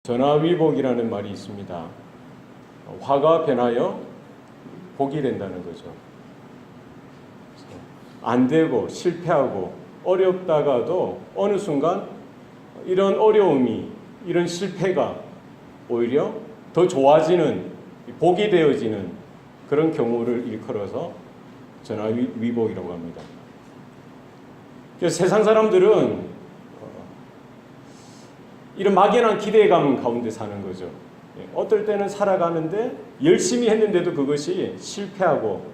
전화위복이라는 말이 있습니다. 화가 변하여 복이 된다는 거죠. 안 되고 실패하고 어렵다가도 어느 순간 이런 어려움이, 이런 실패가 오히려 더 좋아지는, 복이 되어지는 그런 경우를 일컬어서 전화위복이라고 합니다. 그래서 세상 사람들은 이런 막연한 기대감 가운데 사는 거죠. 어떨 때는 살아가는데 열심히 했는데도 그것이 실패하고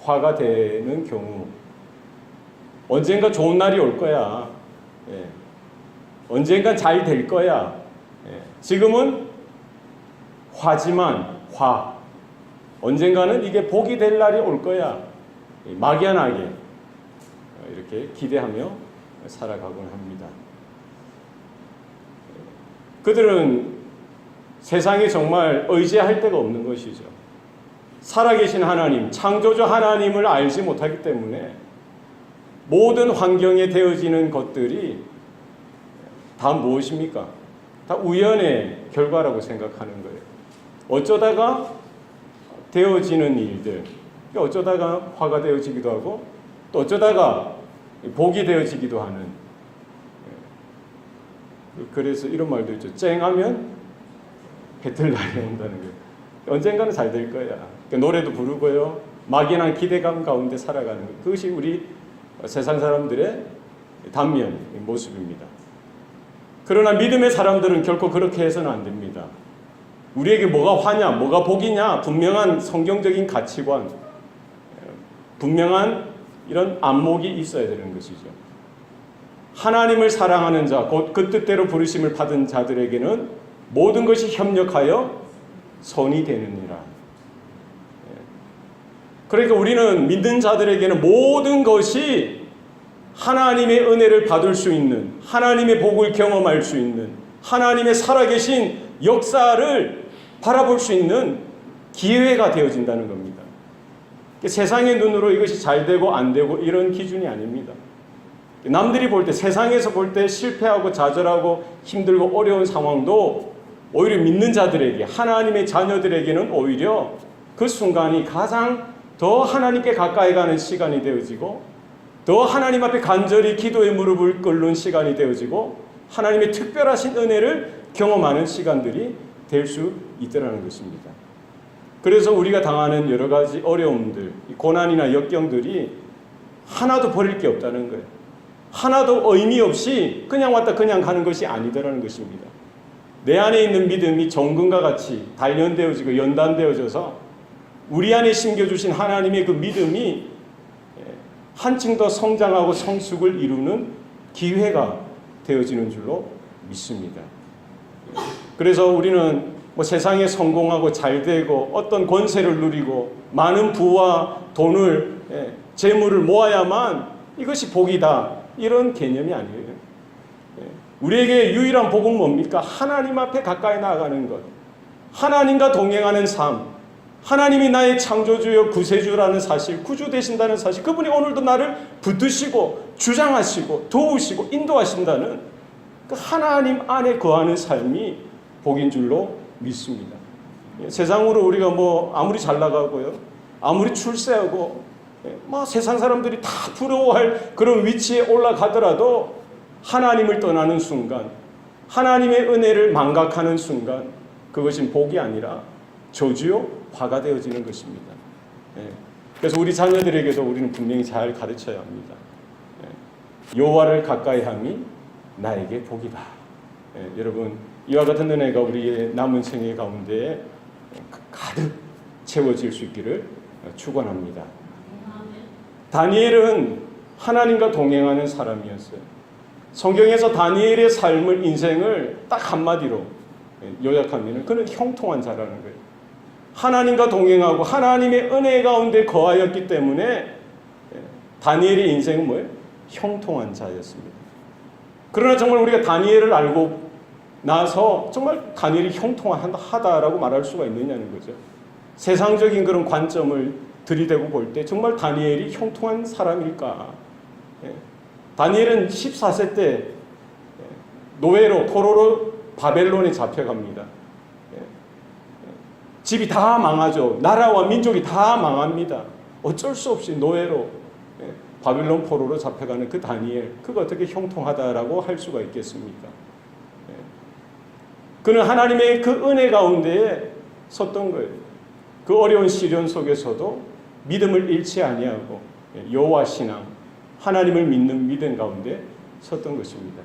화가 되는 경우, 언젠가 좋은 날이 올 거야. 언젠가 잘 될 거야. 지금은 화지만 언젠가는 이게 복이 될 날이 올 거야. 막연하게 이렇게 기대하며 살아가곤 합니다. 그들은 세상에 정말 의지할 데가 없는 것이죠. 살아계신 하나님, 창조주 하나님을 알지 못하기 때문에 모든 환경에 되어지는 것들이 다 무엇입니까? 다 우연의 결과라고 생각하는 거예요. 어쩌다가 되어지는 일들, 어쩌다가 화가 되어지기도 하고 또 어쩌다가 복이 되어지기도 하는, 그래서 이런 말도 있죠. 쨍하면 배틀 날이 온다는 거예요. 언젠가는 잘 될 거야. 노래도 부르고요. 막연한 기대감 가운데 살아가는 것. 그것이 우리 세상 사람들의 단면 모습입니다. 그러나 믿음의 사람들은 결코 그렇게 해서는 안 됩니다. 우리에게 뭐가 화냐, 뭐가 복이냐, 분명한 성경적인 가치관, 분명한 이런 안목이 있어야 되는 것이죠. 하나님을 사랑하는 자, 곧 그 뜻대로 부르심을 받은 자들에게는 모든 것이 협력하여 선이 되느니라. 그러니까 우리는 믿는 자들에게는 모든 것이 하나님의 은혜를 받을 수 있는, 하나님의 복을 경험할 수 있는, 하나님의 살아계신 역사를 바라볼 수 있는 기회가 되어진다는 겁니다. 세상의 눈으로 이것이 잘 되고 안 되고 이런 기준이 아닙니다. 남들이 볼 때, 세상에서 볼 때 실패하고 좌절하고 힘들고 어려운 상황도 오히려 믿는 자들에게, 하나님의 자녀들에게는 오히려 그 순간이 가장 더 하나님께 가까이 가는 시간이 되어지고, 더 하나님 앞에 간절히 기도의 무릎을 꿇는 시간이 되어지고, 하나님의 특별하신 은혜를 경험하는 시간들이 될 수 있다는 것입니다. 그래서 우리가 당하는 여러 가지 어려움들, 고난이나 역경들이 하나도 버릴 게 없다는 거예요. 하나도 의미 없이 그냥 왔다 그냥 가는 것이 아니더라는 것입니다. 내 안에 있는 믿음이 정금과 같이 단련되어지고 연단되어져서 우리 안에 심겨주신 하나님의 그 믿음이 한층 더 성장하고 성숙을 이루는 기회가 되어지는 줄로 믿습니다. 그래서 우리는 세상에 성공하고 잘되고 어떤 권세를 누리고 많은 부와 돈을, 재물을 모아야만 이것이 복이다, 이런 개념이 아니에요. 우리에게 유일한 복은 뭡니까? 하나님 앞에 가까이 나아가는 것, 하나님과 동행하는 삶, 하나님이 나의 창조주여 구세주라는 사실, 구주 되신다는 사실, 그분이 오늘도 나를 붙드시고 주장하시고 도우시고 인도하신다는 그 하나님 안에 거하는 삶이 복인 줄로 믿습니다. 세상으로 우리가 아무리 잘 나가고요, 아무리 출세하고 세상 사람들이 다 부러워할 그런 위치에 올라가더라도 하나님을 떠나는 순간, 하나님의 은혜를 망각하는 순간, 그것은 복이 아니라 저주요 화가 되어지는 것입니다. 그래서 우리 자녀들에게도 우리는 분명히 잘 가르쳐야 합니다. 여호와를 가까이 함이 나에게 복이다. 여러분, 이와 같은 은혜가 우리의 남은 생애 가운데 가득 채워질 수 있기를 축원합니다. 다니엘은 하나님과 동행하는 사람이었어요. 성경에서 다니엘의 삶을, 인생을 딱 한마디로 요약하면 그는 형통한 자라는 거예요. 하나님과 동행하고 하나님의 은혜 가운데 거하였기 때문에 다니엘의 인생은 뭐예요? 형통한 자였습니다. 그러나 정말 우리가 다니엘을 알고 나서 정말 다니엘이 형통하다라고 말할 수가 있느냐는 거죠. 세상적인 그런 관점을 들이대고 볼 때 정말 다니엘이 형통한 사람일까? 다니엘은 14세 때 노예로 포로로 바벨론에 잡혀갑니다. 집이 다 망하죠. 나라와 민족이 다 망합니다. 어쩔 수 없이 노예로 바벨론 포로로 잡혀가는 그 다니엘, 그가 어떻게 형통하다라고 할 수가 있겠습니까? 그는 하나님의 그 은혜 가운데에 섰던 거예요. 그 어려운 시련 속에서도 믿음을 잃지 아니하고 여호와 신앙, 하나님을 믿는 믿음 가운데 섰던 것입니다.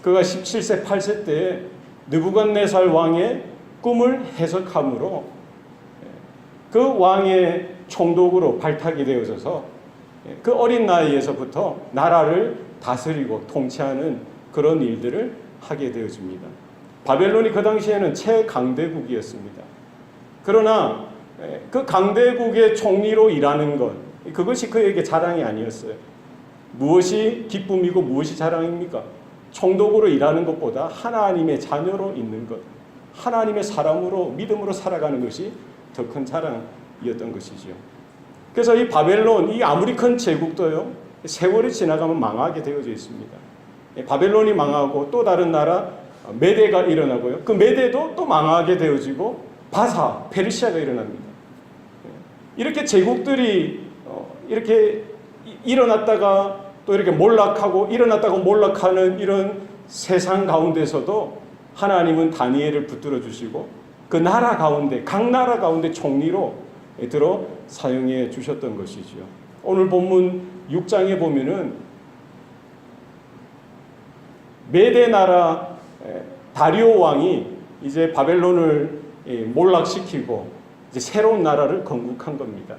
그가 17세, 8세 때에 느부갓네살 왕의 꿈을 해석함으로 그 왕의 총독으로 발탁이 되어져서 그 어린 나이에서부터 나라를 다스리고 통치하는 그런 일들을 하게 되어집니다. 바벨론이 그 당시에는 최강대국이었습니다. 그러나 그 강대국의 총리로 일하는 것, 그것이 그에게 자랑이 아니었어요. 무엇이 기쁨이고 무엇이 자랑입니까? 총독으로 일하는 것보다 하나님의 자녀로 있는 것, 하나님의 사람으로 믿음으로 살아가는 것이 더 큰 자랑이었던 것이지요. 그래서 이 바벨론, 이 아무리 큰 제국도요, 세월이 지나가면 망하게 되어져 있습니다. 바벨론이 망하고 또 다른 나라 메대가 일어나고요. 그 메대도 또 망하게 되어지고 바사, 페르시아가 일어납니다. 이렇게 제국들이 이렇게 일어났다가 또 이렇게 몰락하고 일어났다가 몰락하는 이런 세상 가운데서도 하나님은 다니엘을 붙들어 주시고 그 나라 가운데, 각 나라 가운데 총리로 들어 사용해 주셨던 것이지요. 오늘 본문 6장에 보면은 메대 나라 다리오 왕이 이제 바벨론을 몰락시키고 이제 새로운 나라를 건국한 겁니다.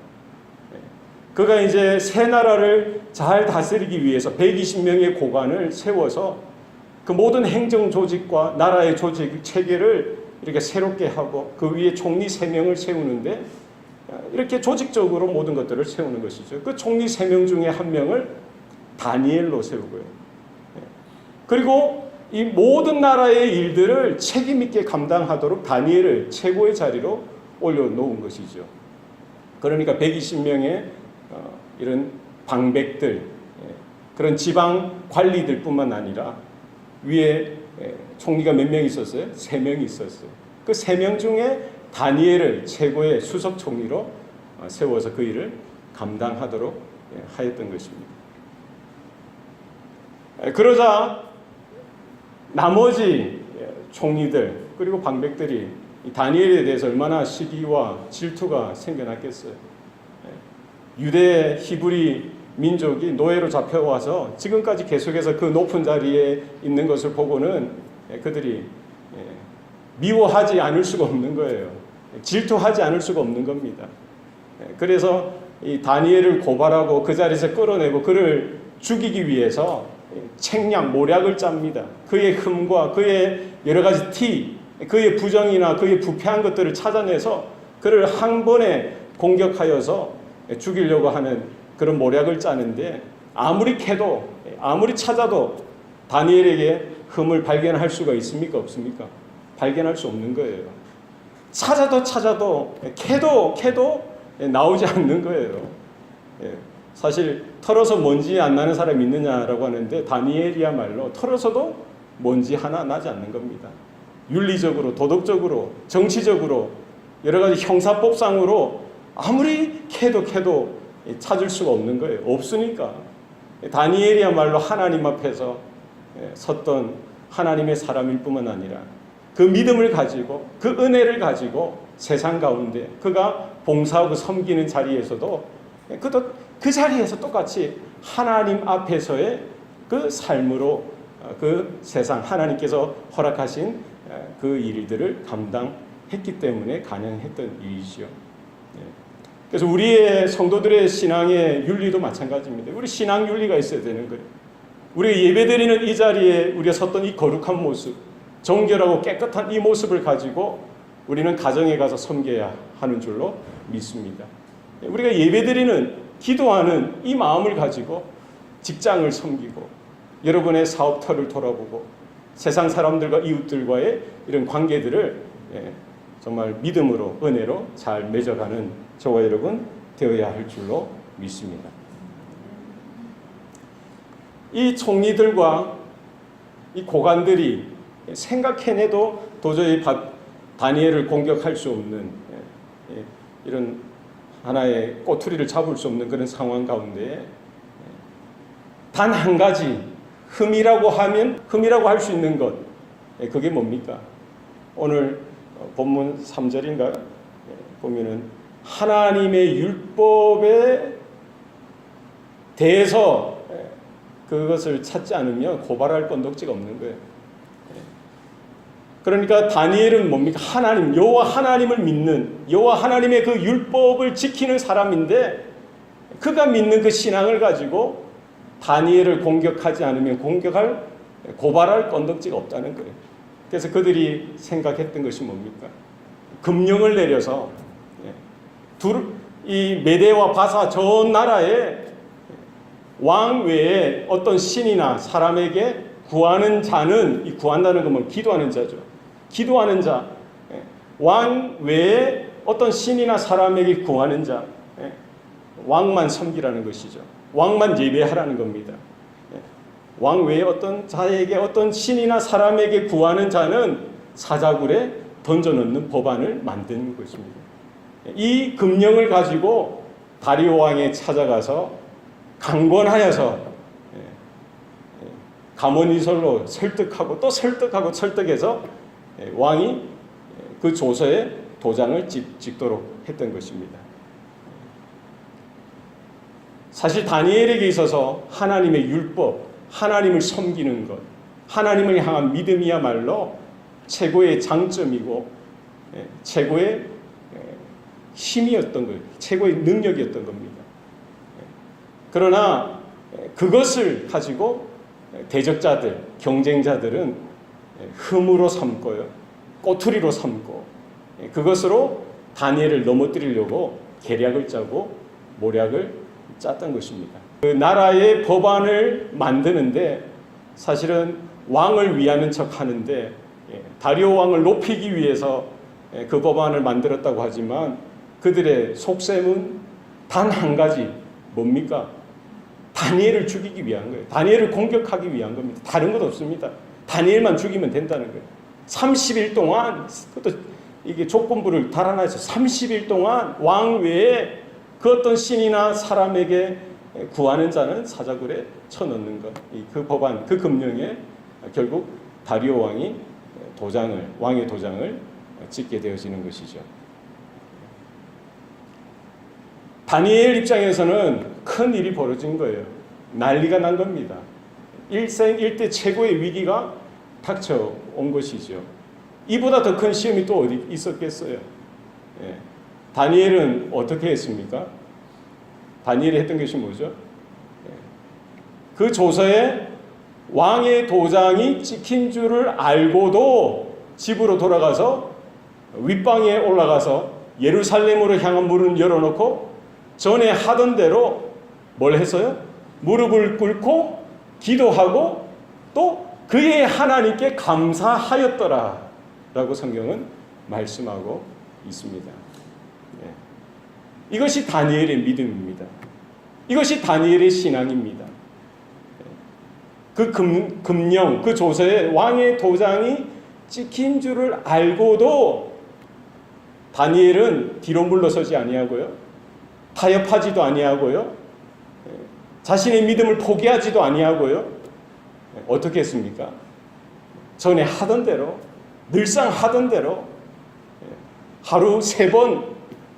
그가 이제 새 나라를 잘 다스리기 위해서 120명의 고관을 세워서 그 모든 행정 조직과 나라의 조직 체계를 이렇게 새롭게 하고 그 위에 총리 3명을 세우는데 이렇게 조직적으로 모든 것들을 세우는 것이죠. 그 총리 3명 중에 1명을 다니엘로 세우고요. 그리고 이 모든 나라의 일들을 책임 있게 감당하도록 다니엘을 최고의 자리로 올려놓은 것이죠. 그러니까 120명의 이런 방백들, 그런 지방 관리들 뿐만 아니라 위에 총리가 몇 명 있었어요? 3명이 있었어요. 그 3명 중에 다니엘을 최고의 수석 총리로 세워서 그 일을 감당하도록 하였던 것입니다. 그러자 나머지 총리들 그리고 방백들이 다니엘에 대해서 얼마나 시기와 질투가 생겨났겠어요. 유대 히브리 민족이 노예로 잡혀와서 지금까지 계속해서 그 높은 자리에 있는 것을 보고는 그들이 미워하지 않을 수가 없는 거예요. 질투하지 않을 수가 없는 겁니다. 그래서 이 다니엘을 고발하고 그 자리에서 끌어내고 그를 죽이기 위해서 책략, 모략을 짭니다. 그의 흠과 그의 여러 가지 티, 그의 부정이나 그의 부패한 것들을 찾아내서 그를 한 번에 공격하여서 죽이려고 하는 그런 모략을 짜는데 아무리 캐도 아무리 찾아도 다니엘에게 흠을 발견할 수가 있습니까? 없습니까? 발견할 수 없는 거예요. 찾아도 캐도 나오지 않는 거예요. 사실 털어서 먼지 안 나는 사람이 있느냐라고 하는데 다니엘이야말로 털어서도 먼지 하나 나지 않는 겁니다. 윤리적으로, 도덕적으로, 정치적으로 여러 가지 형사법상으로 아무리 캐도 찾을 수가 없는 거예요. 없으니까. 다니엘이야말로 하나님 앞에서 섰던 하나님의 사람일 뿐만 아니라 그 믿음을 가지고 그 은혜를 가지고 세상 가운데 그가 봉사하고 섬기는 자리에서도 그도 그 자리에서 똑같이 하나님 앞에서의 그 삶으로 그 세상 하나님께서 허락하신 그 일들을 감당했기 때문에 가능했던 일이지요. 그래서 우리의 성도들의 신앙의 윤리도 마찬가지입니다. 우리 신앙 윤리가 있어야 되는 거예요. 우리가 예배드리는 이 자리에 우리가 섰던 이 거룩한 모습, 정결하고 깨끗한 이 모습을 가지고 우리는 가정에 가서 섬겨야 하는 줄로 믿습니다. 우리가 예배드리는, 기도하는 이 마음을 가지고 직장을 섬기고 여러분의 사업터를 돌아보고 세상 사람들과 이웃들과의 이런 관계들을 정말 믿음으로, 은혜로 잘 맺어가는 저와 여러분 되어야 할 줄로 믿습니다. 이 총리들과 이 고관들이 생각해내도 도저히 다니엘을 공격할 수 없는 이런 하나의 꼬투리를 잡을 수 없는 그런 상황 가운데 단 한 가지 흠이라고 할 수 있는 것, 그게 뭡니까? 오늘 본문 3절인가 보면은 하나님의 율법에 대해서 그것을 찾지 않으면 고발할 건덕지가 없는 거예요. 그러니까 다니엘은 뭡니까? 하나님, 여호와 하나님을 믿는, 여호와 하나님의 그 율법을 지키는 사람인데 그가 믿는 그 신앙을 가지고 다니엘을 공격하지 않으면 고발할 건덕지가 없다는 거예요. 그래서 그들이 생각했던 것이 뭡니까? 금령을 내려서 이 메대와 바사 전 나라에 왕 외에 어떤 신이나 사람에게 구하는 자는, 이 구한다는 건 기도하는 자죠. 기도하는 자, 왕 외에 어떤 신이나 사람에게 구하는 자, 왕만 섬기라는 것이죠. 왕만 예배하라는 겁니다. 왕 외에 어떤 자에게, 어떤 신이나 사람에게 구하는 자는 사자굴에 던져넣는 법안을 만드는 것입니다. 이 금령을 가지고 다리오 왕에 찾아가서 강권하여서 감언이설로 설득하고 또 설득하고 설득해서 왕이 그 조서에 도장을 찍도록 했던 것입니다. 사실 다니엘에게 있어서 하나님의 율법, 하나님을 섬기는 것, 하나님을 향한 믿음이야말로 최고의 장점이고 최고의 힘이었던 거예요. 최고의 능력이었던 겁니다. 그러나 그것을 가지고 대적자들, 경쟁자들은 흠으로 삼고요, 꼬투리로 삼고 그것으로 다니엘을 넘어뜨리려고 계략을 짜고 모략을 짰던 것입니다. 그 나라의 법안을 만드는데 사실은 왕을 위하는 척 하는데 다리오 왕을 높이기 위해서 그 법안을 만들었다고 하지만 그들의 속셈은 단 한 가지, 뭡니까? 다니엘을 죽이기 위한 거예요. 다니엘을 공격하기 위한 겁니다. 다른 것 없습니다. 다니엘만 죽이면 된다는 거예요. 30일 동안, 그것도 이게 조건부를 달아놔서 30일 동안 왕 외에 그 어떤 신이나 사람에게 구하는 자는 사자굴에 쳐넣는 것. 그 법안, 그 금령에 결국 다리오 왕이 왕의 도장을 찍게 되어지는 것이죠. 다니엘 입장에서는 큰 일이 벌어진 거예요. 난리가 난 겁니다. 일생일대 최고의 위기가 닥쳐온 것이죠. 이보다 더 큰 시험이 또 어디 있었겠어요. 다니엘은 어떻게 했습니까? 다니엘이 했던 것이 뭐죠? 그 조서에 왕의 도장이 찍힌 줄을 알고도 집으로 돌아가서 윗방에 올라가서 예루살렘으로 향한 문을 열어놓고 전에 하던 대로 뭘 했어요? 무릎을 꿇고 기도하고 또 그의 하나님께 감사하였더라 라고 성경은 말씀하고 있습니다. 이것이 다니엘의 믿음입니다. 이것이 다니엘의 신앙입니다. 그 금령, 그 조서에 왕의 도장이 찍힌 줄을 알고도 다니엘은 뒤로 물러서지 아니하고요, 타협하지도 아니하고요, 자신의 믿음을 포기하지도 아니하고요, 어떻게 했습니까? 전에 하던 대로, 늘상 하던 대로 하루 3번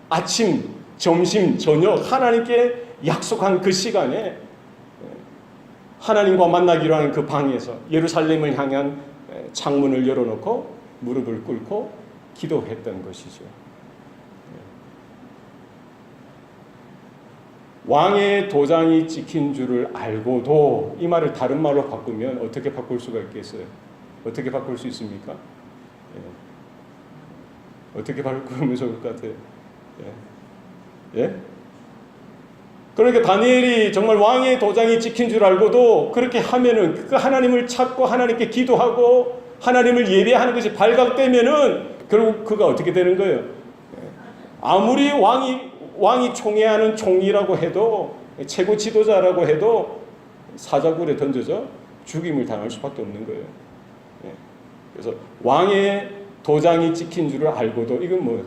아침, 점심, 저녁 하나님께 약속한 그 시간에 하나님과 만나기로 하는 그 방에서 예루살렘을 향한 창문을 열어놓고 무릎을 꿇고 기도했던 것이죠. 왕의 도장이 찍힌 줄을 알고도, 이 말을 다른 말로 바꾸면 어떻게 바꿀 수가 있겠어요? 어떻게 바꿀 수 있습니까? 어떻게 바꾸면 좋을 것 같아요? 예? 그러니까 다니엘이 정말 왕의 도장이 찍힌 줄 알고도 그렇게 하면은, 그 하나님을 찾고 하나님께 기도하고 하나님을 예배하는 것이 발각되면은 결국 그가 어떻게 되는 거예요? 아무리 왕이 총애하는 총리라고 해도, 최고 지도자라고 해도 사자굴에 던져져 죽임을 당할 수밖에 없는 거예요. 그래서 왕의 도장이 찍힌 줄을 알고도, 이건 뭐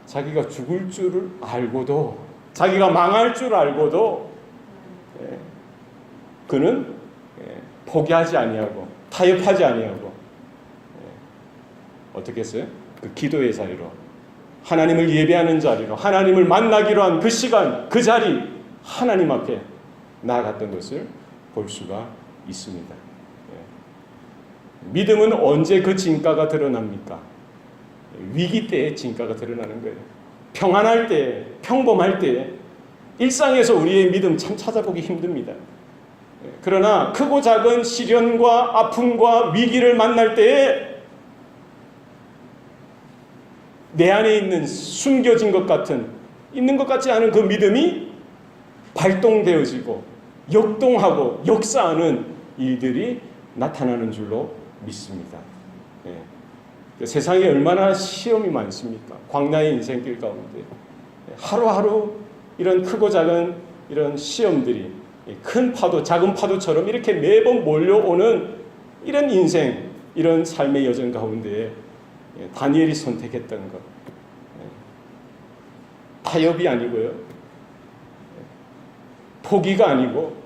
자기가 죽을 줄을 알고도, 자기가 망할 줄 알고도 그는 포기하지 아니하고 타협하지 아니하고 어떻게 했어요? 그 기도의 자리로, 하나님을 예배하는 자리로, 하나님을 만나기로 한 그 시간, 그 자리, 하나님 앞에 나아갔던 것을 볼 수가 있습니다. 믿음은 언제 그 진가가 드러납니까? 위기 때의 진가가 드러나는 거예요. 평안할 때, 평범할 때, 일상에서 우리의 믿음 참 찾아보기 힘듭니다. 그러나 크고 작은 시련과 아픔과 위기를 만날 때에 내 안에 있는 숨겨진 것 같은, 있는 것 같지 않은 그 믿음이 발동되어지고 역동하고 역사하는 일들이 나타나는 줄로 믿습니다. 세상에 얼마나 시험이 많습니까? 광야의 인생길 가운데 하루하루 이런 크고 작은 이런 시험들이 큰 파도, 작은 파도처럼 이렇게 매번 몰려오는 이런 인생, 이런 삶의 여정 가운데 다니엘이 선택했던 것, 타협이 아니고요, 포기가 아니고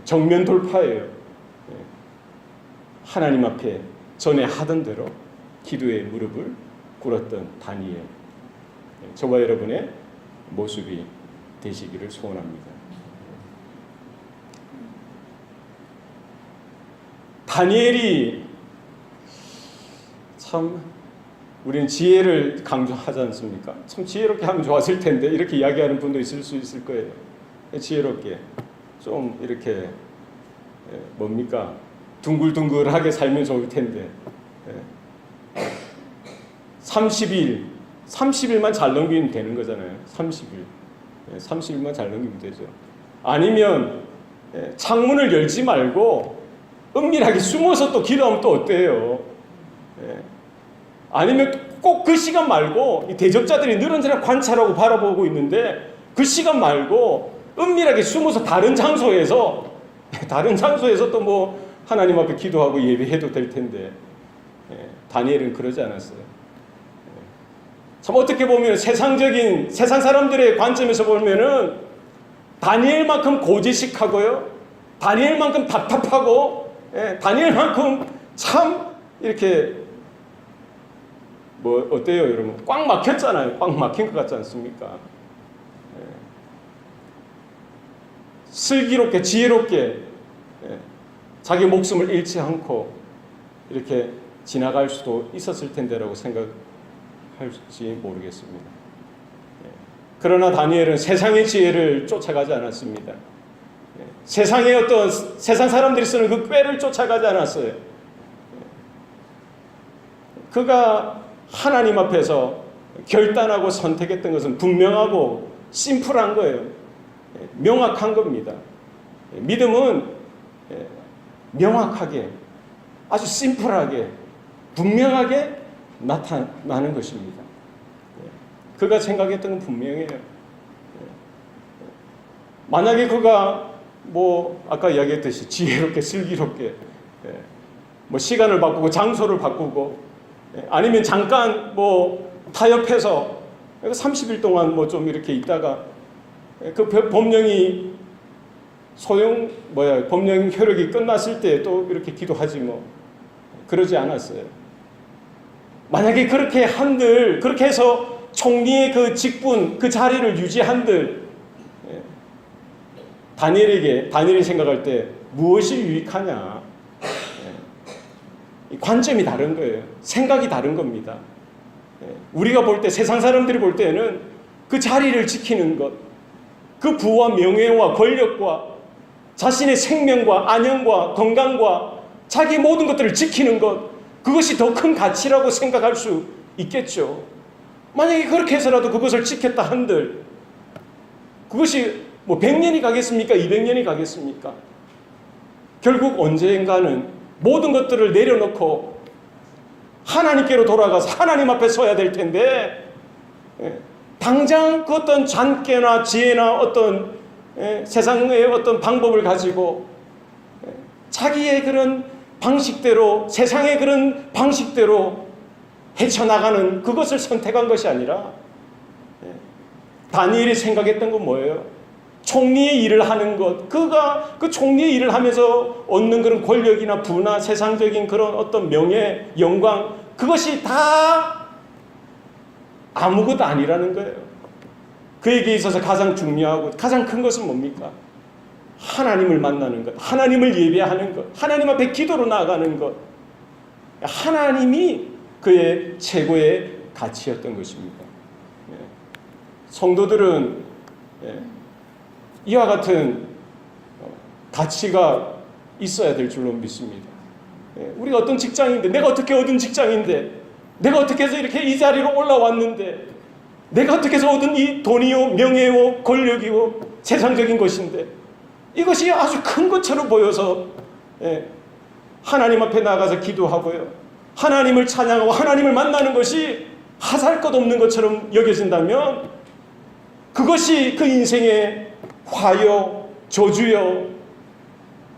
정면 돌파예요. 하나님 앞에 전에 하던 대로 기도의 무릎을 꿇었던 다니엘, 저와 여러분의 모습이 되시기를 소원합니다. 다니엘이 참, 우리는 지혜를 강조하지 않습니까? 참 지혜롭게 하면 좋았을 텐데, 이렇게 이야기하는 분도 있을 수 있을 거예요. 지혜롭게 좀 이렇게 뭡니까? 둥글둥글하게 살면 좋을 텐데, 30일만 잘 넘기면 되는 거잖아요. 30일만 잘 넘기면 되죠. 아니면 창문을 열지 말고 은밀하게 숨어서 또 기도하면 또 어때요? 아니면 꼭 그 시간 말고, 이 대적자들이 늘은지나 관찰하고 바라보고 있는데 그 시간 말고 은밀하게 숨어서 다른 장소에서 또 뭐 하나님 앞에 기도하고 예배해도 될 텐데, 다니엘은 그러지 않았어요. 참 어떻게 보면 세상 사람들의 관점에서 보면은 다니엘만큼 고지식하고요, 다니엘만큼 답답하고, 다니엘만큼 참 이렇게 뭐 어때요, 여러분? 꽉 막혔잖아요. 꽉 막힌 것 같지 않습니까? 슬기롭게, 지혜롭게 자기 목숨을 잃지 않고 이렇게 지나갈 수도 있었을 텐데라고 생각할지 모르겠습니다. 그러나 다니엘은 세상의 지혜를 쫓아가지 않았습니다. 세상의 어떤 세상 사람들이 쓰는 그 꾀를 쫓아가지 않았어요. 그가 하나님 앞에서 결단하고 선택했던 것은 분명하고 심플한 거예요. 명확한 겁니다. 믿음은 명확하게, 아주 심플하게, 분명하게 나타나는 것입니다. 그가 생각했던 건 분명해요. 만약에 그가 뭐 아까 이야기했듯이 지혜롭게, 슬기롭게 뭐 시간을 바꾸고 장소를 바꾸고, 아니면 잠깐 뭐 타협해서 30일 동안 뭐 좀 이렇게 있다가 그 법령이 법령 효력이 끝났을 때 또 이렇게 기도하지 뭐, 그러지 않았어요. 만약에 그렇게 한들, 그렇게 해서 총리의 그 직분, 그 자리를 유지한들, 다니엘이 생각할 때 무엇이 유익하냐? 관점이 다른 거예요. 생각이 다른 겁니다. 우리가 볼 때, 세상 사람들이 볼 때는 그 자리를 지키는 것, 그 부와 명예와 권력과 자신의 생명과 안녕과 건강과 자기 모든 것들을 지키는 것, 그것이 더 큰 가치라고 생각할 수 있겠죠. 만약에 그렇게 해서라도 그것을 지켰다 한들, 그것이 뭐 100년이 가겠습니까? 200년이 가겠습니까? 결국 언젠가는 모든 것들을 내려놓고 하나님께로 돌아가서 하나님 앞에 서야 될 텐데, 당장 그 어떤 잔꾀나 지혜나 어떤 세상의 어떤 방법을 가지고 자기의 그런 방식대로, 세상의 그런 방식대로 헤쳐나가는 그것을 선택한 것이 아니라, 다니엘이 생각했던 건 뭐예요? 총리의 일을 하는 것, 그가 그 총리의 일을 하면서 얻는 그런 권력이나 부나 세상적인 그런 어떤 명예, 영광, 그것이 다 아무것도 아니라는 거예요. 그에게 있어서 가장 중요하고 가장 큰 것은 뭡니까? 하나님을 만나는 것, 하나님을 예배하는 것, 하나님 앞에 기도로 나아가는 것, 하나님이 그의 최고의 가치였던 것입니다. 성도들은 이와 같은 가치가 있어야 될 줄로 믿습니다. 우리가 어떤 직장인데, 내가 어떻게 얻은 직장인데, 내가 어떻게 해서 이렇게 이 자리로 올라왔는데, 내가 어떻게 해서 얻은 이 돈이요, 명예요, 권력이요, 세상적인 것인데, 이것이 아주 큰 것처럼 보여서 하나님 앞에 나가서 기도하고요, 하나님을 찬양하고 하나님을 만나는 것이 하잘것없는 것처럼 여겨진다면 그것이 그 인생의 화요, 저주요,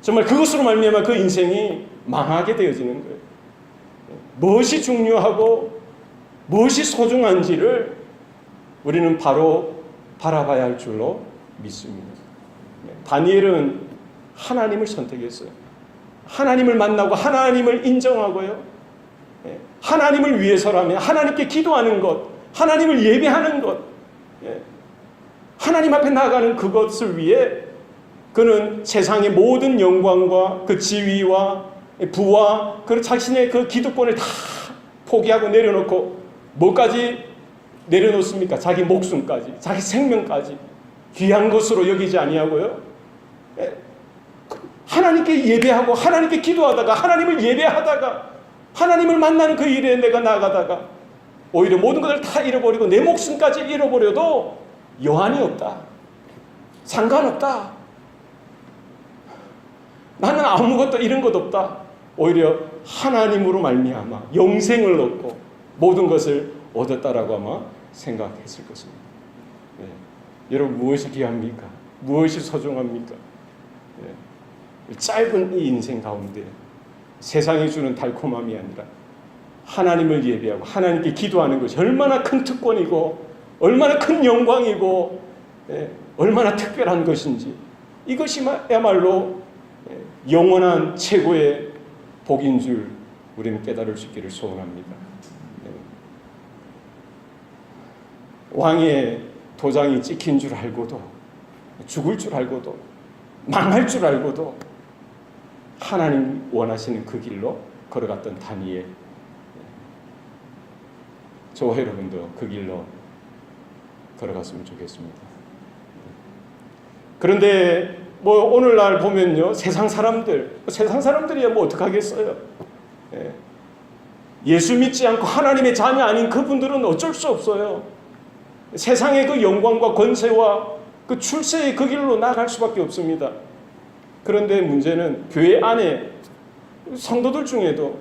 정말 그것으로 말미암아 그 인생이 망하게 되어지는 거예요. 무엇이 중요하고 무엇이 소중한지를 우리는 바로 바라봐야 할 줄로 믿습니다. 다니엘은 하나님을 선택했어요. 하나님을 만나고 하나님을 인정하고요, 하나님을 위해서라면 하나님께 기도하는 것, 하나님을 예배하는 것, 하나님 앞에 나아가는 그것을 위해 그는 세상의 모든 영광과 그 지위와 부와 그 자신의 그 기득권을 다 포기하고 내려놓고, 뭐까지 내려놓습니까? 자기 목숨까지, 자기 생명까지 귀한 것으로 여기지 아니하고요, 하나님께 예배하고 하나님께 기도하다가, 하나님을 예배하다가, 하나님을 만나는 그 일에 내가 나가다가 오히려 모든 것을 다 잃어버리고 내 목숨까지 잃어버려도 여한이 없다, 상관없다, 나는 아무것도 잃은 것 없다, 오히려 하나님으로 말미암아 영생을 얻고 모든 것을 얻었다라고 아마 생각했을 것입니다. 여러분, 무엇이 귀합니까? 무엇이 소중합니까? 짧은 이 인생 가운데 세상이 주는 달콤함이 아니라 하나님을 예배하고 하나님께 기도하는 것이 얼마나 큰 특권이고 얼마나 큰 영광이고 얼마나 특별한 것인지, 이것이야말로 영원한 최고의 복인 줄 우리는 깨달을 수 있기를 소원합니다. 왕의 도장이 찍힌 줄 알고도, 죽을 줄 알고도, 망할 줄 알고도 하나님 원하시는 그 길로 걸어갔던 다니엘, 저와 여러분도 그 길로 걸어갔으면 좋겠습니다. 그런데 뭐 오늘날 보면요, 세상 사람들이야 뭐 어떡하겠어요. 예수 믿지 않고 하나님의 자녀 아닌 그분들은 어쩔 수 없어요. 세상의 그 영광과 권세와 그 출세의 그 길로 나아갈 수밖에 없습니다. 그런데 문제는 교회 안에 성도들 중에도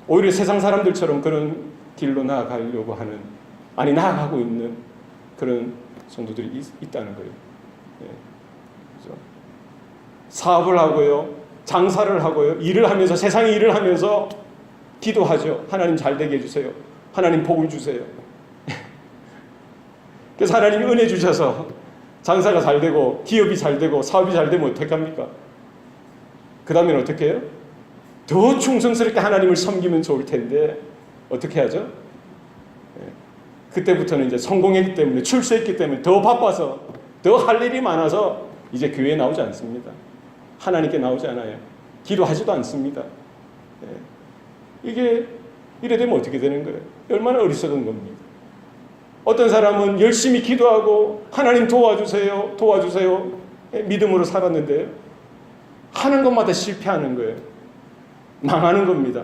오히려 세상 사람들처럼 그런 길로 나아가려고 하는, 아니 나아가고 있는 그런 성도들이 있다는 거예요. 그렇죠? 사업을 하고요, 장사를 하고요, 일을 하면서, 세상의 일을 하면서 기도하죠. 하나님 잘 되게 해주세요, 하나님 복을 주세요. 그래서 하나님이 은혜 주셔서 장사가 잘 되고 기업이 잘 되고 사업이 잘 되면 어떻게 합니까? 그 다음에는 어떻게 해요? 더 충성스럽게 하나님을 섬기면 좋을 텐데 어떻게 하죠? 그때부터는 이제 성공했기 때문에, 출세했기 때문에 더 바빠서, 더 할 일이 많아서 이제 교회에 나오지 않습니다. 하나님께 나오지 않아요. 기도하지도 않습니다. 이게 이래 되면 어떻게 되는 거예요? 얼마나 어리석은 겁니까? 어떤 사람은 열심히 기도하고 하나님 도와주세요, 도와주세요 믿음으로 살았는데요, 하는 것마다 실패하는 거예요. 망하는 겁니다.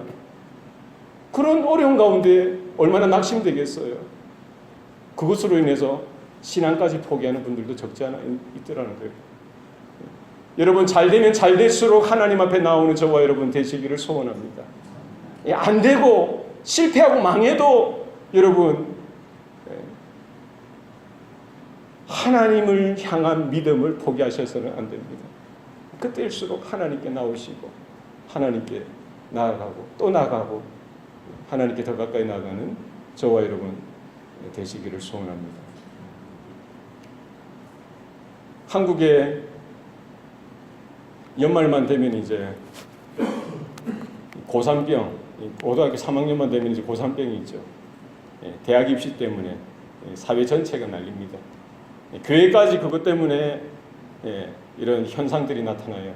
그런 어려운 가운데 얼마나 낙심되겠어요. 그것으로 인해서 신앙까지 포기하는 분들도 적지 않아 있더라는 거예요. 여러분, 잘 되면 잘 될수록 하나님 앞에 나오는 저와 여러분 되시기를 소원합니다. 안 되고 실패하고 망해도 여러분 하나님을 향한 믿음을 포기하셔서는 안 됩니다. 그때일수록 하나님께 나오시고 하나님께 나아가고 또 나아가고 하나님께 더 가까이 나아가는 저와 여러분 되시기를 소원합니다. 한국에 연말만 되면 이제 고3병, 고등학교 3학년만 되면 이제 고3병이 있죠. 대학 입시 때문에 사회 전체가 난립니다. 교회까지 그것 때문에 이런 현상들이 나타나요.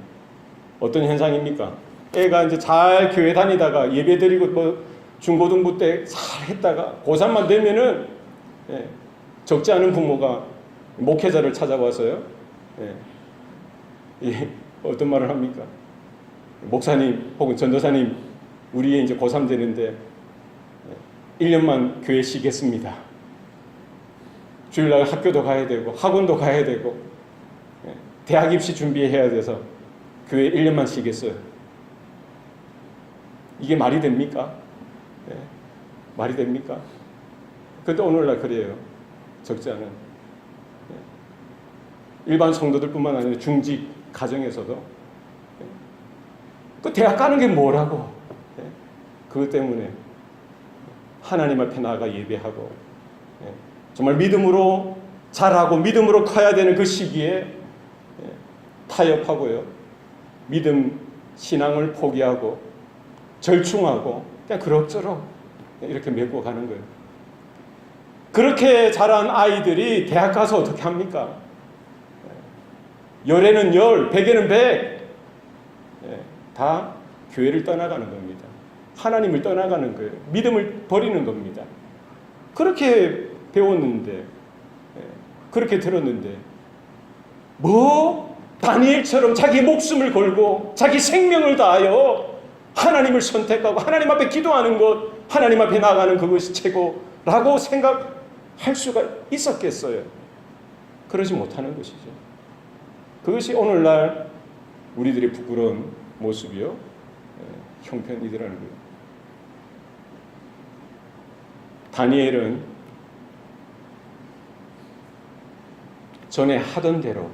어떤 현상입니까? 애가 이제 잘 교회 다니다가 예배 드리고 뭐 중고등부 때 잘 했다가 고3만 되면은 적지 않은 부모가 목회자를 찾아와서요. 어떤 말을 합니까? 목사님 혹은 전도사님, 우리 이제 고3 되는데 1년만 교회 쉬겠습니다. 주일날 학교도 가야 되고 학원도 가야 되고 대학 입시 준비해야 돼서 교회 1년만 쉬겠어요. 이게 말이 됩니까? 말이 됩니까? 근데 오늘날 그래요. 적지 않은 일반 성도들뿐만 아니라 중직 가정에서도 그 대학 가는 게 뭐라고, 그것 때문에 하나님 앞에 나아가 예배하고 정말 믿음으로 자라고 믿음으로 커야 되는 그 시기에 타협하고요, 믿음 신앙을 포기하고 절충하고 그냥 그럭저럭 이렇게 메고 가는 거예요. 그렇게 자란 아이들이 대학 가서 어떻게 합니까? 열에는 열, 백에는 백, 다 교회를 떠나가는 겁니다. 하나님을 떠나가는 거예요. 믿음을 버리는 겁니다. 그렇게 배웠는데, 그렇게 들었는데, 뭐 다니엘처럼 자기 목숨을 걸고 자기 생명을 다하여 하나님을 선택하고 하나님 앞에 기도하는 것, 하나님 앞에 나아가는 그것이 최고라고 생각할 수가 있었겠어요? 그러지 못하는 것이죠. 그것이 오늘날 우리들의 부끄러운 모습이요, 형편이더라는 거예요. 다니엘은 전에 하던 대로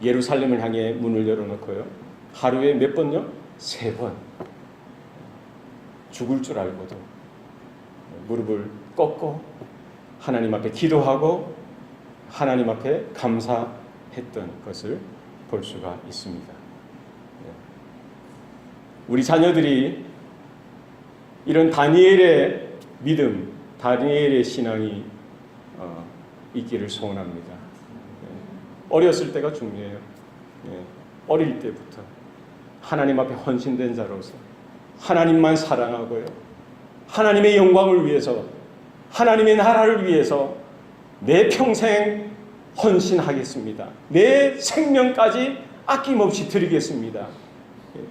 예루살렘을 향해 문을 열어놓고요, 하루에 몇 번요? 3번 죽을 줄 알고도 무릎을 꺾고 하나님 앞에 기도하고 하나님 앞에 감사했던 것을 볼 수가 있습니다. 우리 자녀들이 이런 다니엘의 믿음, 다니엘의 신앙이 있기를 소원합니다. 어렸을 때가 중요해요. 어릴 때부터 하나님 앞에 헌신된 자로서 하나님만 사랑하고요, 하나님의 영광을 위해서, 하나님의 나라를 위해서 내 평생 헌신하겠습니다. 내 생명까지 아낌없이 드리겠습니다.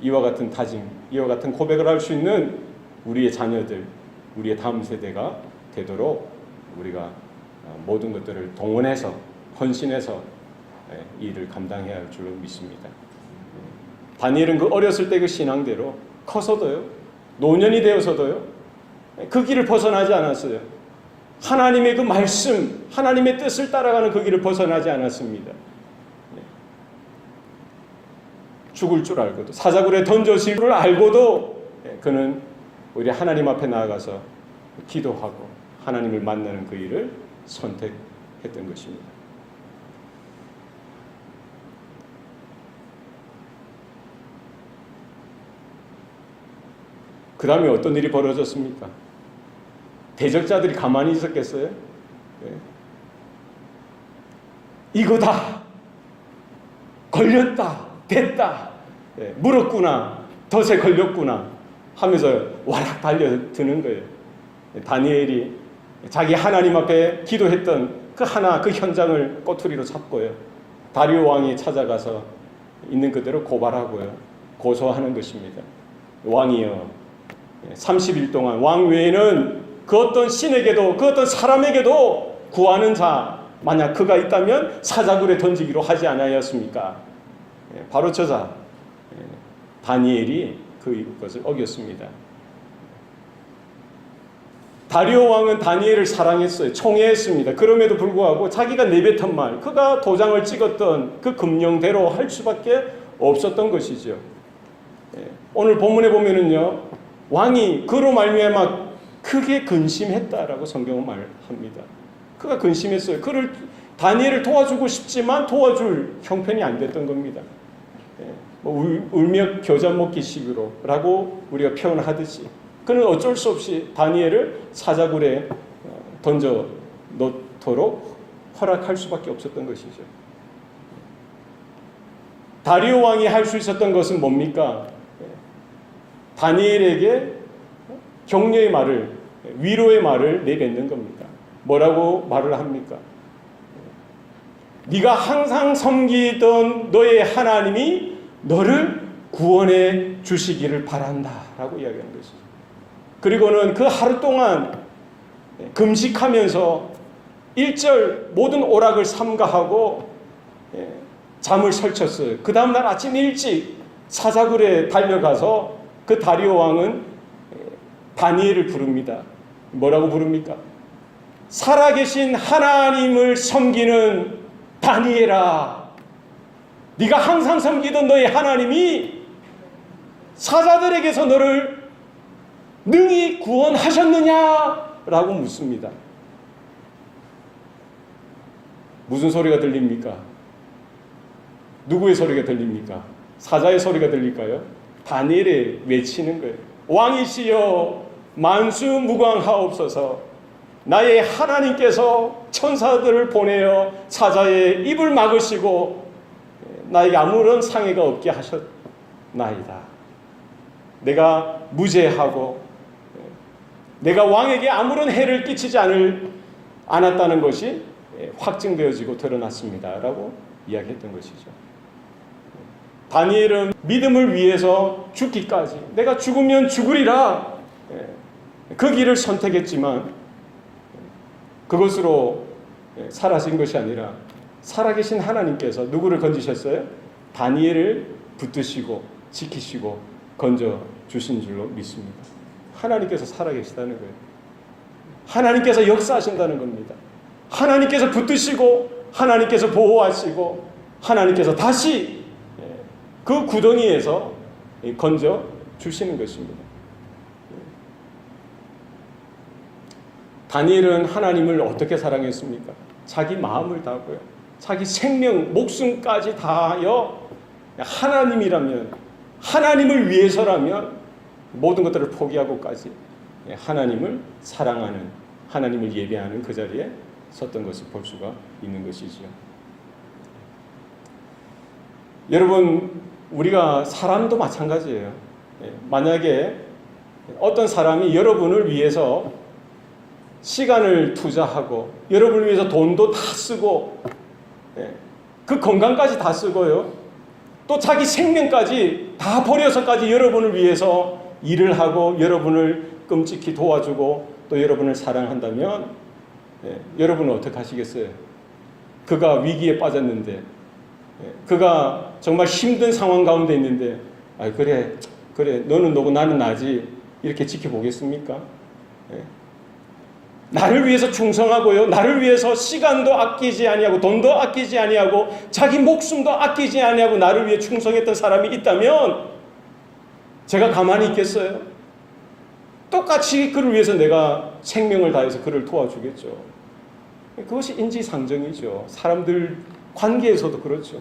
이와 같은 다짐, 이와 같은 고백을 할 수 있는 우리의 자녀들, 우리의 다음 세대가 되도록 우리가 모든 것들을 동원해서 헌신해서 이 일을 감당해야 할 줄로 믿습니다. 다니엘은 그 어렸을 때 그 신앙대로 커서도요, 노년이 되어서도요, 그 길을 벗어나지 않았어요. 하나님의 그 말씀, 하나님의 뜻을 따라가는 그 길을 벗어나지 않았습니다. 죽을 줄 알고도, 사자굴에 던져질 줄 알고도 그는 오히려 하나님 앞에 나아가서 기도하고 하나님을 만나는 그 일을 선택했던 것입니다. 그 다음에 어떤 일이 벌어졌습니까? 대적자들이 가만히 있었겠어요? 이거다, 걸렸다, 됐다, 물었구나, 덫에 걸렸구나 하면서 와락 달려드는 거예요. 다니엘이 자기 하나님 앞에 기도했던 그 현장을 꼬투리로 잡고요, 다리오 왕이 찾아가서 있는 그대로 고발하고요, 고소하는 것입니다. 왕이여, 30일 동안 왕 외에는 그 어떤 신에게도, 그 어떤 사람에게도 구하는 자, 만약 그가 있다면 사자굴에 던지기로 하지 않았습니까? 바로 저자 다니엘이 그것을 어겼습니다. 다리오 왕은 다니엘을 사랑했어요. 총애했습니다. 그럼에도 불구하고 자기가 내뱉은 말, 그가 도장을 찍었던 그 금령대로 할 수밖에 없었던 것이죠. 오늘 본문에 보면은요, 왕이 그로 말미암아 크게 근심했다라고 성경은 말합니다. 그가 근심했어요. 그를 다니엘을 도와주고 싶지만 도와줄 형편이 안 됐던 겁니다. 울며 겨자 먹기식으로라고 우리가 표현하듯이 그는 어쩔 수 없이 다니엘을 사자굴에 던져 놓도록 허락할 수밖에 없었던 것이죠. 다리오 왕이 할 수 있었던 것은 뭡니까? 다니엘에게 격려의 말을, 위로의 말을 내뱉는 겁니다. 뭐라고 말을 합니까? 네가 항상 섬기던 너의 하나님이 너를 구원해 주시기를 바란다 라고 이야기하는 것이죠. 그리고는 그 하루 동안 금식하면서 1절 모든 오락을 삼가하고 잠을 설쳤어요. 그 다음날 아침 일찍 사자굴에 달려가서 그 다리오 왕은 다니엘을 부릅니다. 뭐라고 부릅니까? 살아계신 하나님을 섬기는 다니엘아, 네가 항상 섬기던 너의 하나님이 사자들에게서 너를 능히 구원하셨느냐? 라고 묻습니다. 무슨 소리가 들립니까? 누구의 소리가 들립니까? 사자의 소리가 들릴까요? 다니엘이 외치는 거예요. 왕이시여 만수무강하옵소서. 나의 하나님께서 천사들을 보내어 사자의 입을 막으시고 나에게 아무런 상해가 없게 하셨나이다. 내가 무죄하고 내가 왕에게 아무런 해를 끼치지 않았다는 것이 확증되어지고 드러났습니다. 라고 이야기했던 것이죠. 다니엘은 믿음을 위해서 죽기까지 내가 죽으면 죽으리라 그 길을 선택했지만 그것으로 사라진 것이 아니라 살아계신 하나님께서 누구를 건지셨어요? 다니엘을 붙드시고 지키시고 건져주신 줄로 믿습니다. 하나님께서 살아계시다는 거예요. 하나님께서 역사하신다는 겁니다. 하나님께서 붙드시고 하나님께서 보호하시고 하나님께서 다시 그 구덩이에서 건져주시는 것입니다. 다니엘은 하나님을 어떻게 사랑했습니까? 자기 마음을 다하고요. 자기 생명, 목숨까지 다하여 하나님이라면, 하나님을 위해서라면 모든 것들을 포기하고까지 하나님을 사랑하는, 하나님을 예배하는 그 자리에 섰던 것을 볼 수가 있는 것이지요. 여러분, 우리가 사람도 마찬가지예요. 만약에 어떤 사람이 여러분을 위해서 시간을 투자하고 여러분을 위해서 돈도 다 쓰고 그 건강까지 다 쓰고요. 또 자기 생명까지 다 버려서까지 여러분을 위해서 일을 하고 여러분을 끔찍히 도와주고 또 여러분을 사랑한다면 여러분은 어떻게 하시겠어요? 그가 위기에 빠졌는데 그가 정말 힘든 상황 가운데 있는데 그래 너는 너고 나는 나지 이렇게 지켜보겠습니까? 나를 위해서 충성하고요. 나를 위해서 시간도 아끼지 아니하고 돈도 아끼지 아니하고 자기 목숨도 아끼지 아니하고 나를 위해 충성했던 사람이 있다면 제가 가만히 있겠어요? 똑같이 그를 위해서 내가 생명을 다해서 그를 도와주겠죠. 그것이 인지상정이죠. 사람들 관계에서도 그렇죠.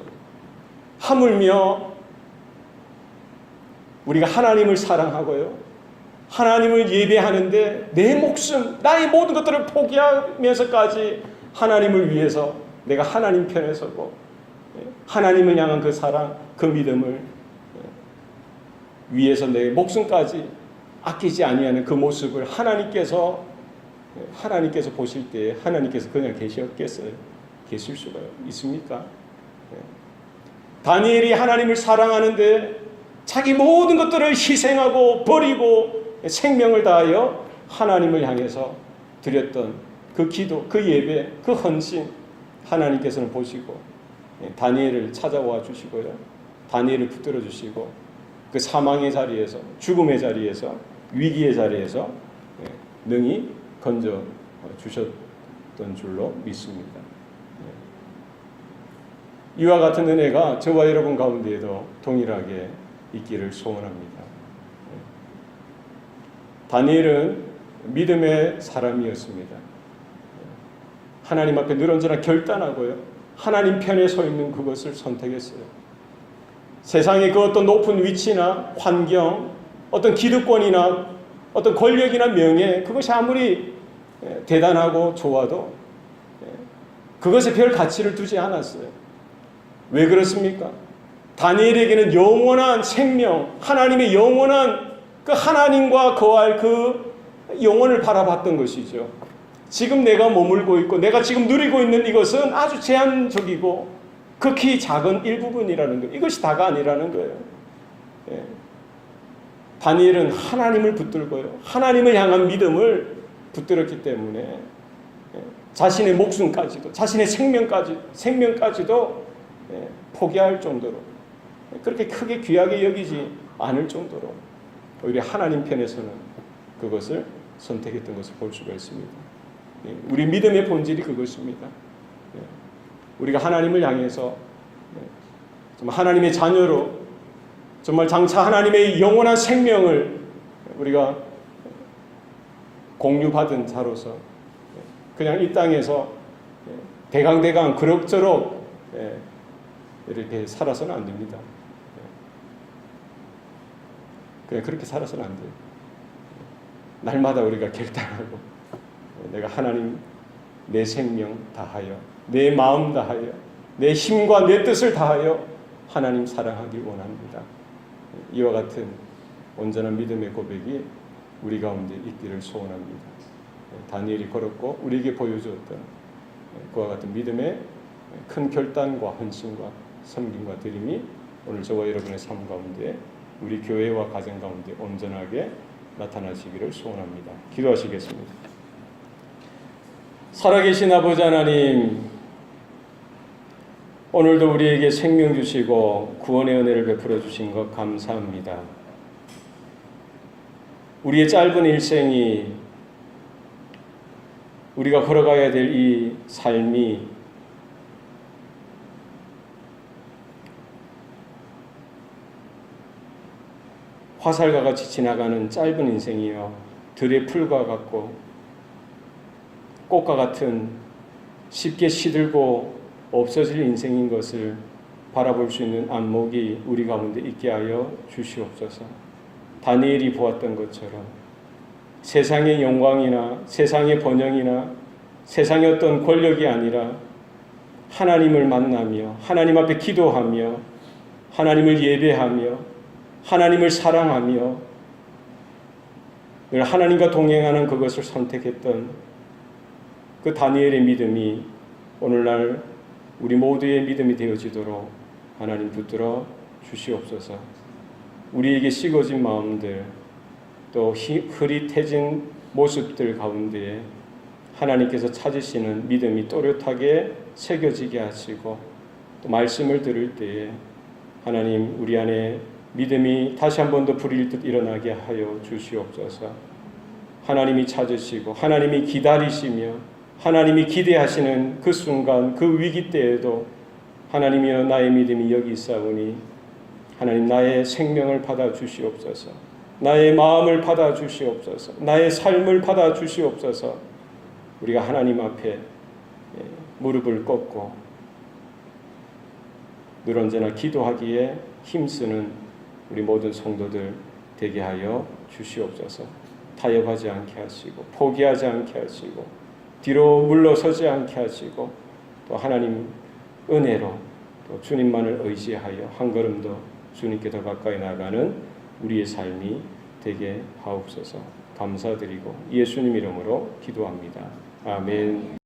하물며 우리가 하나님을 사랑하고요. 하나님을 예배하는데 내 목숨, 나의 모든 것들을 포기하면서까지 하나님을 위해서 내가 하나님 편에 서고 하나님을 향한 그 사랑, 그 믿음을 위해서 내 목숨까지 아끼지 아니하는 그 모습을 하나님께서 보실 때 하나님께서 그냥 계셨겠어요? 계실 수가 있습니까? 다니엘이 하나님을 사랑하는데 자기 모든 것들을 희생하고 버리고 생명을 다하여 하나님을 향해서 드렸던 그 기도, 그 예배, 그 헌신 하나님께서는 보시고 다니엘을 찾아와 주시고요. 다니엘을 붙들어 주시고 그 사망의 자리에서, 죽음의 자리에서, 위기의 자리에서 능히 건져 주셨던 줄로 믿습니다. 이와 같은 은혜가 저와 여러분 가운데에도 동일하게 있기를 소원합니다. 다니엘은 믿음의 사람이었습니다. 하나님 앞에 늘 언제나 결단하고요, 하나님 편에 서 있는 그것을 선택했어요. 세상의 그 어떤 높은 위치나 환경, 어떤 기득권이나 어떤 권력이나 명예, 그것이 아무리 대단하고 좋아도 그것에 별 가치를 두지 않았어요. 왜 그렇습니까? 다니엘에게는 영원한 생명, 하나님의 영원한 그 하나님과 거할 그 영혼을 바라봤던 것이죠. 지금 내가 머물고 있고 내가 지금 누리고 있는 이것은 아주 제한적이고 극히 작은 일부분이라는 거예요. 이것이 다가 아니라는 거예요. 다니엘은 하나님을 붙들고요, 하나님을 향한 믿음을 붙들었기 때문에 자신의 목숨까지도, 자신의 생명까지도 포기할 정도로, 그렇게 크게 귀하게 여기지 않을 정도로 오히려 하나님 편에서는 그것을 선택했던 것을 볼 수가 있습니다. 우리 믿음의 본질이 그것입니다. 우리가 하나님을 향해서 정말 하나님의 자녀로, 정말 장차 하나님의 영원한 생명을 우리가 공유받은 자로서 그냥 이 땅에서 대강대강 그럭저럭 이렇게 살아서는 안 됩니다. 그냥 그렇게 살아서는 안 돼요. 날마다 우리가 결단하고 내가 하나님 내 생명 다하여, 내 마음 다하여, 내 힘과 내 뜻을 다하여 하나님 사랑하길 원합니다. 이와 같은 온전한 믿음의 고백이 우리 가운데 있기를 소원합니다. 다니엘이 걸었고 우리에게 보여주었던 그와 같은 믿음의 큰 결단과 헌신과 섬김과 드림이 오늘 저와 여러분의 삶 가운데, 우리 교회와 가정 가운데 온전하게 나타나시기를 소원합니다. 기도하시겠습니다. 살아계신 아버지 하나님, 오늘도 우리에게 생명 주시고 구원의 은혜를 베풀어 주신 것 감사합니다. 우리의 짧은 일생이, 우리가 걸어가야 될 이 삶이 화살과 같이 지나가는 짧은 인생이여 들의 풀과 같고 꽃과 같은 쉽게 시들고 없어질 인생인 것을 바라볼 수 있는 안목이 우리 가운데 있게 하여 주시옵소서. 다니엘이 보았던 것처럼 세상의 영광이나 세상의 번영이나 세상의 어떤 권력이 아니라 하나님을 만나며 하나님 앞에 기도하며 하나님을 예배하며 하나님을 사랑하며 늘 하나님과 동행하는 그것을 선택했던 그 다니엘의 믿음이 오늘날 우리 모두의 믿음이 되어지도록 하나님 붙들어 주시옵소서. 우리에게 식어진 마음들, 또 흐릿해진 모습들 가운데에 하나님께서 찾으시는 믿음이 또렷하게 새겨지게 하시고, 또 말씀을 들을 때에 하나님 우리 안에 믿음이 다시 한 번 더 불일 듯 일어나게 하여 주시옵소서. 하나님이 찾으시고 하나님이 기다리시며 하나님이 기대하시는 그 순간, 그 위기 때에도 하나님이여 나의 믿음이 여기 있사오니 하나님 나의 생명을 받아 주시옵소서. 나의 마음을 받아 주시옵소서. 나의 삶을 받아 주시옵소서. 우리가 하나님 앞에 무릎을 꿇고 늘 언제나 기도하기에 힘쓰는 우리 모든 성도들 되게 하여 주시옵소서. 타협하지 않게 하시고 포기하지 않게 하시고 뒤로 물러서지 않게 하시고, 또 하나님 은혜로 또 주님만을 의지하여 한 걸음 더 주님께 더 가까이 나가는 우리의 삶이 되게 하옵소서. 감사드리고 예수님 이름으로 기도합니다. 아멘.